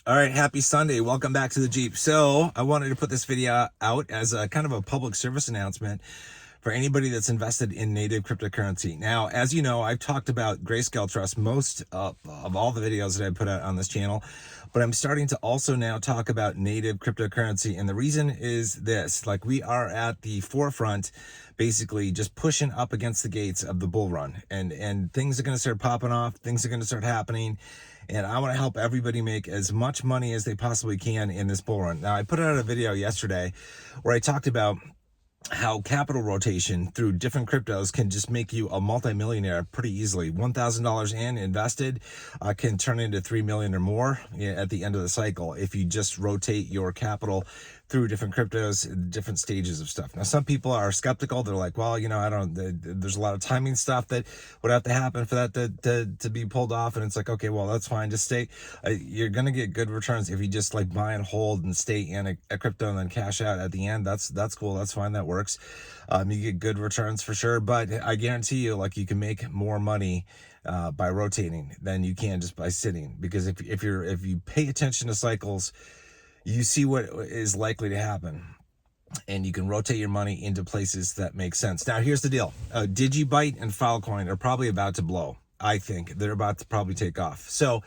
All right, happy Sunday. Welcome back to the Jeep. So I wanted to put this video out as a kind of a public service announcement for anybody that's invested in native cryptocurrency. Now, as you know, I've talked about Grayscale Trust most of all the videos that I put out on this channel, but I'm starting to also now talk about native cryptocurrency. And the reason is this, like we are at the forefront, basically just pushing up against the gates of the bull run, and things are going to start popping off. Things are going to start happening. And I want to help everybody make as much money as they possibly can in this bull run. Now, I put out a video yesterday where I talked about how capital rotation through different cryptos can just make you a multimillionaire pretty easily. $1,000 in invested can turn into $3 million or more at the end of the cycle if you just rotate your capital through different cryptos, different stages of stuff. Now, some people are skeptical. They're like, well, there's a lot of timing stuff that would have to happen for that to be pulled off. And it's like, okay, well, that's fine. Just stay. You're going to get good returns if you just like buy and hold and stay in a crypto and then cash out at the end. That's cool. That's fine. That works. You get good returns for sure. But I guarantee you, like, you can make more money by rotating than you can just by sitting. Because if you pay attention to cycles, you see what is likely to happen, and you can rotate your money into places that make sense. Now, here's the deal. DigiByte and Filecoin are probably about to blow. I think they're about to probably take off. So,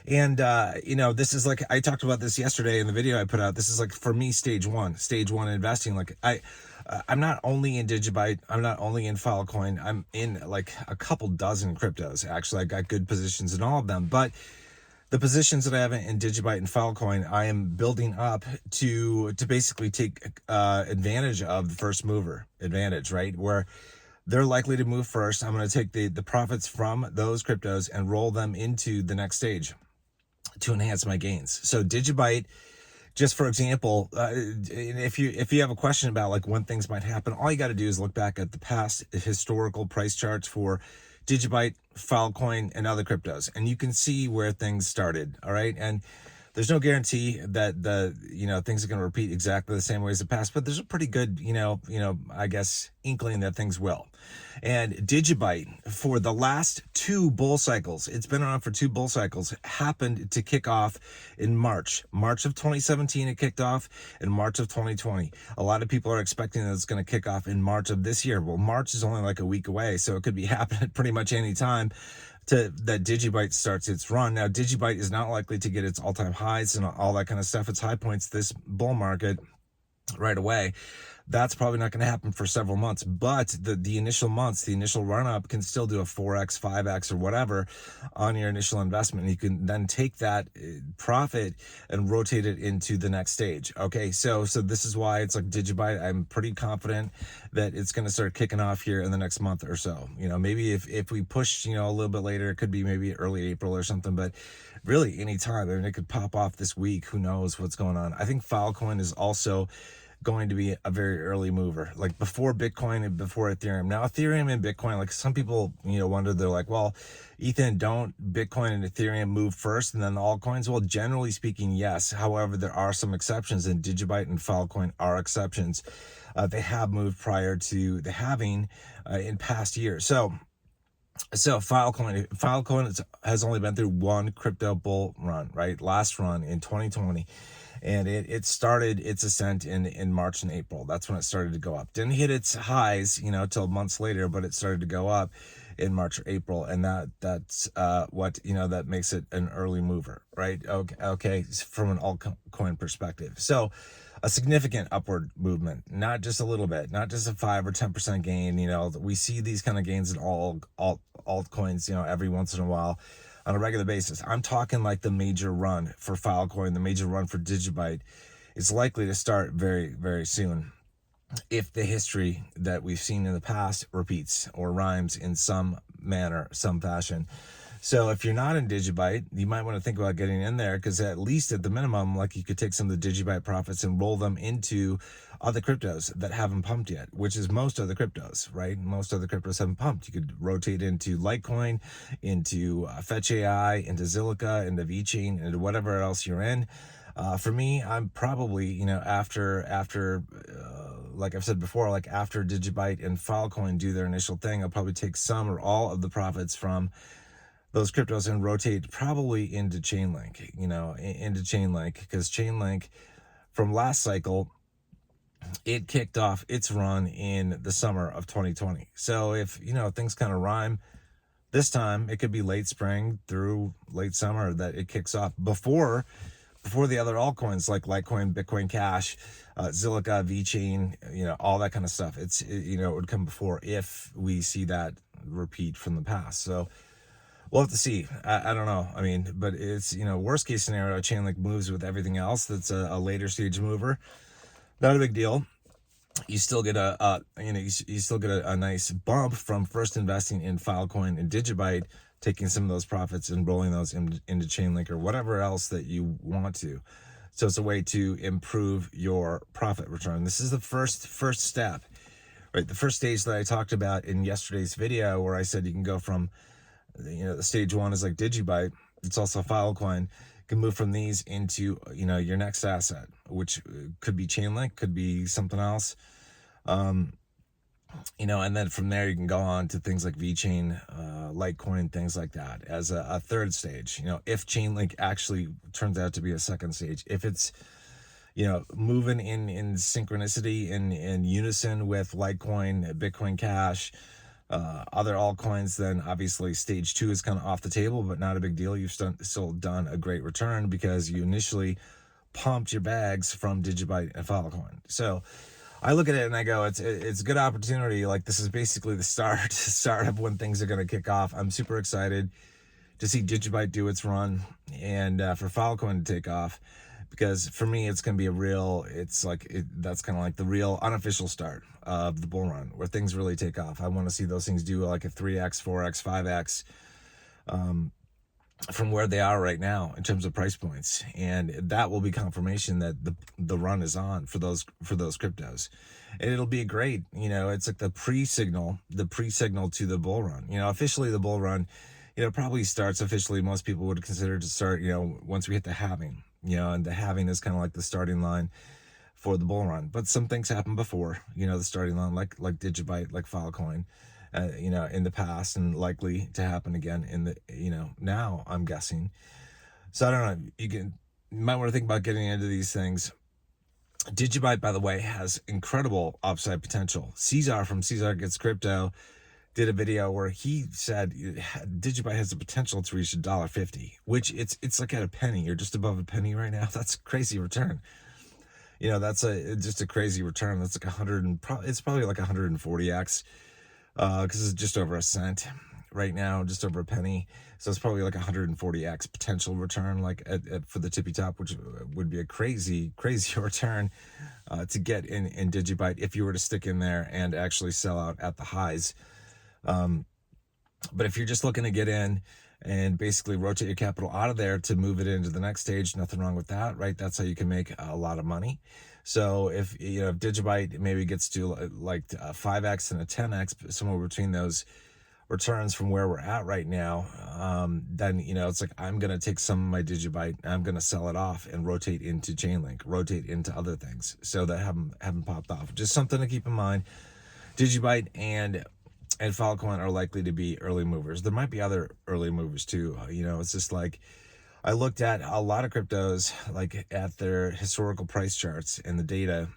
and this is like, I talked about this yesterday in the video I put out. This is like, for me, stage one investing. Like I'm not only in DigiByte, I'm not only in Filecoin, I'm in like a couple dozen cryptos. Actually, I got good positions in all of them, but the positions that I have in DigiByte and Filecoin, I am building up to basically take advantage of the first mover advantage, right? Where they're likely to move first. I'm going to take the profits from those cryptos and roll them into the next stage to enhance my gains. So DigiByte, just for example, if you have a question about like when things might happen, all you got to do is look back at the past historical price charts for DigiByte, Filecoin, and other cryptos, and you can see where things started. All right, and there's no guarantee that things are going to repeat exactly the same way as the past, but there's a pretty good I guess inkling that things will. And DigiByte, for the last two bull cycles, it's been around for two bull cycles, happened to kick off in March of 2017. It kicked off in March of 2020. A lot of people are expecting that it's going to kick off in March of this year. Well, March is only like a week away, so it could be happening pretty much any time that DigiByte starts its run. Now, DigiByte is not likely to get its all-time highs and all that kind of stuff, its high points this bull market right away. That's probably not going to happen for several months, but the initial months, the initial run up can still do a 4x, 5x, or whatever on your initial investment. You can then take that profit and rotate it into the next stage. Okay, so this is why it's like DigiByte. I'm pretty confident that it's going to start kicking off here in the next month or so. Maybe if we push, a little bit later, it could be maybe early April or something, but really any time. I mean, it could pop off this week. Who knows what's going on? I think Filecoin is also going to be a very early mover, like before Bitcoin and before Ethereum. Now, Ethereum and Bitcoin, like some people, wonder, they're like, well, Ethan, don't Bitcoin and Ethereum move first and then the altcoins? Well, generally speaking, yes. However, there are some exceptions, and DigiByte and Filecoin are exceptions. They have moved prior to the halving in past years. So Filecoin has only been through one crypto bull run, right? Last run in 2020. And it started its ascent in March and April. That's when it started to go up. Didn't hit its highs, till months later, but it started to go up in March or April. And that's what, that makes it an early mover, right? Okay, from an altcoin perspective. So a significant upward movement, not just a little bit, not just a 5 or 10% gain. We see these kind of gains in all altcoins, every once in a while, on a regular basis. I'm talking like the major run for Filecoin, the major run for DigiByte is likely to start very, very soon, if the history that we've seen in the past repeats or rhymes in some manner, some fashion. So if you're not in DigiByte, you might want to think about getting in there, because at least at the minimum, like, you could take some of the DigiByte profits and roll them into other cryptos that haven't pumped yet, which is most of the cryptos, right? Most of the cryptos haven't pumped. You could rotate into Litecoin, into Fetch AI, into Zilliqa, into VeChain, into whatever else you're in. For me, I'm probably, after like I've said before, like after DigiByte and Filecoin do their initial thing, I'll probably take some or all of the profits from those cryptos and rotate probably into Chainlink, into Chainlink, because Chainlink from last cycle, it kicked off its run in the summer of 2020. So if, things kind of rhyme, this time it could be late spring through late summer that it kicks off before the other altcoins like Litecoin, Bitcoin Cash, Zilliqa, VeChain, all that kind of stuff. It would come before if we see that repeat from the past. So we'll have to see. I don't know. I mean, but it's, worst case scenario, Chainlink moves with everything else that's a later stage mover. Not a big deal. You still get a nice bump from first investing in Filecoin and DigiByte, taking some of those profits and rolling those into Chainlink or whatever else that you want to. So it's a way to improve your profit return. This is the first step, right? The first stage that I talked about in yesterday's video, where I said you can go from, the stage one is like DigiByte. It's also Filecoin. Can move from these into your next asset, which could be Chainlink, could be something else, and then from there you can go on to things like VeChain, Litecoin, things like that as a third stage. If Chainlink actually turns out to be a second stage, if it's moving in synchronicity, in unison with Litecoin, Bitcoin Cash, other altcoins, then obviously stage two is kind of off the table, but not a big deal. You've still done a great return because you initially pumped your bags from DigiByte and Filecoin. So I look at it and I go, it's a good opportunity. Like, this is basically the start of when things are going to kick off. I'm super excited to see DigiByte do its run and for Filecoin to take off, because for me, it's going to be that's kind of like the real unofficial start of the bull run where things really take off. I want to see those things do like a 3x, 4x, 5x from where they are right now in terms of price points. And that will be confirmation that the run is on for those cryptos. And it'll be great, it's like the pre-signal to the bull run. Officially the bull run, probably starts officially, most people would consider to start, once we hit the halving. And the halving is kind of like the starting line for the bull run. But some things happen before, the starting line, like DigiByte, like Filecoin, in the past, and likely to happen again in the, now, I'm guessing. So I don't know. You might want to think about getting into these things. DigiByte, by the way, has incredible upside potential. Cesar from Cesar Gets Crypto did a video where he said DigiByte has the potential to reach $1.50, which it's like at a penny. You're just above a penny right now. That's a crazy return. That's just a crazy return. That's like it's probably like 140x, because it's just over a cent right now, just over a penny. So it's probably like 140x potential return, like for the tippy top, which would be a crazy return to get in DigiByte if you were to stick in there and actually sell out at the highs. But if you're just looking to get in and basically rotate your capital out of there to move it into the next stage, nothing wrong with that, right? That's how you can make a lot of money. So if DigiByte maybe gets to like 5x and a 10x, somewhere between those returns from where we're at right now, then it's like I'm gonna take some of my DigiByte and I'm gonna sell it off and rotate into Chainlink, rotate into other things so that haven't popped off. Just something to keep in mind. DigiByte and Filecoin are likely to be early movers. There might be other early movers too. It's just like I looked at a lot of cryptos, like at their historical price charts and the data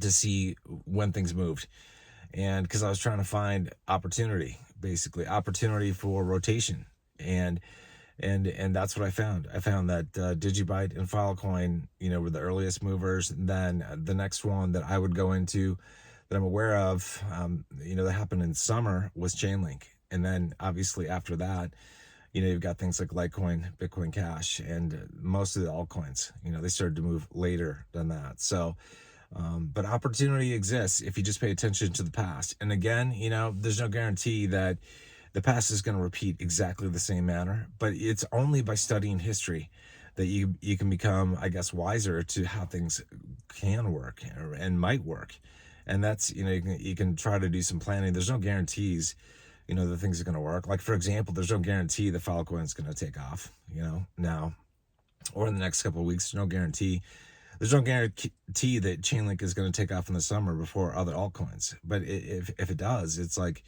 to see when things moved. And because I was trying to find opportunity, basically opportunity for rotation. And that's what I found. I found that DigiByte and Filecoin, were the earliest movers. And then the next one that I would go into that I'm aware of, that happened in summer was Chainlink. And then obviously after that, you've got things like Litecoin, Bitcoin Cash, and most of the altcoins, they started to move later than that. So, but opportunity exists if you just pay attention to the past. And again, there's no guarantee that the past is going to repeat exactly the same manner, but it's only by studying history that you can become, I guess, wiser to how things can work and might work. And that's, you can try to do some planning. There's no guarantees, that things are going to work. Like, for example, there's no guarantee that Filecoin is going to take off, now or in the next couple of weeks. There's no guarantee. There's no guarantee that Chainlink is going to take off in the summer before other altcoins. But if it does, it's like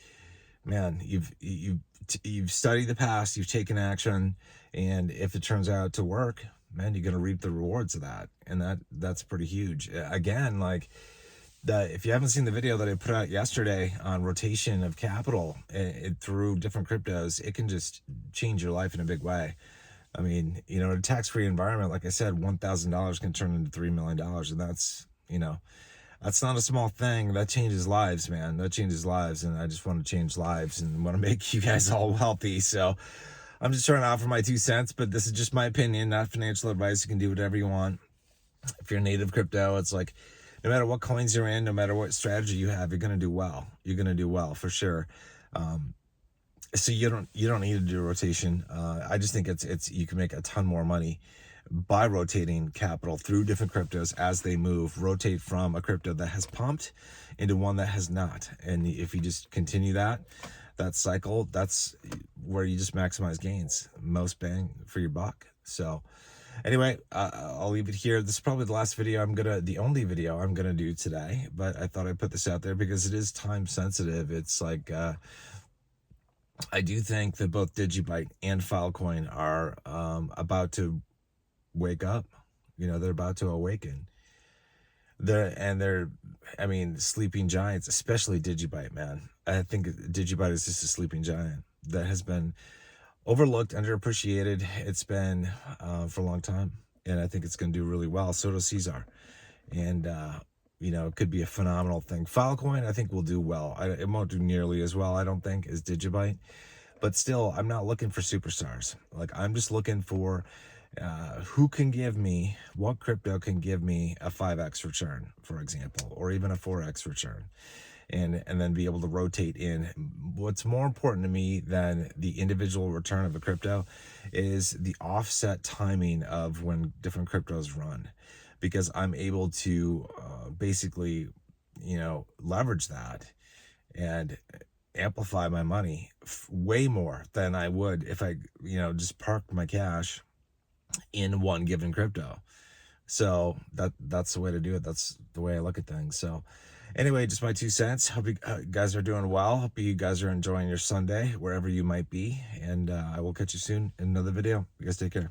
man, you've studied the past, you've taken action, and if it turns out to work, man, you're gonna reap the rewards of that, and that's pretty huge. Again, like if you haven't seen the video that I put out yesterday on rotation of capital through different cryptos, it can just change your life in a big way. I mean, in a tax-free environment, like I said, $1,000 can turn into $3 million, and that's not a small thing. That changes lives, man. That changes lives, and I just want to change lives and want to make you guys all wealthy. So I'm just trying to offer my 2 cents, but this is just my opinion, not financial advice. You can do whatever you want. If you're native crypto, it's like no matter what coins you're in, no matter what strategy you have, you're gonna do well. You're gonna do well for sure. So you don't need to do a rotation. I just think it's you can make a ton more money by rotating capital through different cryptos as they move. Rotate from a crypto that has pumped into one that has not, and if you just continue that cycle, that's where you just maximize gains, most bang for your buck. So anyway, I'll leave it here. This is probably the only video I'm gonna do today, but I thought I'd put this out there because it is time sensitive. It's like I do think that both DigiByte and Filecoin are about to wake up. They're about to awaken. They're sleeping giants, especially DigiByte, man. I think DigiByte is just a sleeping giant that has been overlooked, underappreciated. It's been for a long time, and I think it's going to do really well. So does Caesar, and it could be a phenomenal thing. Filecoin, I think, will do well. It won't do nearly as well, I don't think, as DigiByte, but still, I'm not looking for superstars. Like, I'm just looking for what crypto can give me a 5x return, for example, or even a 4x return, and then be able to rotate in. What's more important to me than the individual return of a crypto is the offset timing of when different cryptos run, because I'm able to basically, leverage that and amplify my money way more than I would if I, just parked my cash in one given crypto. So that's the way to do it. That's the way I look at things. So anyway, just my 2 cents. Hope you guys are doing well. Hope you guys are enjoying your Sunday wherever you might be, and I will catch you soon in another video. You guys take care.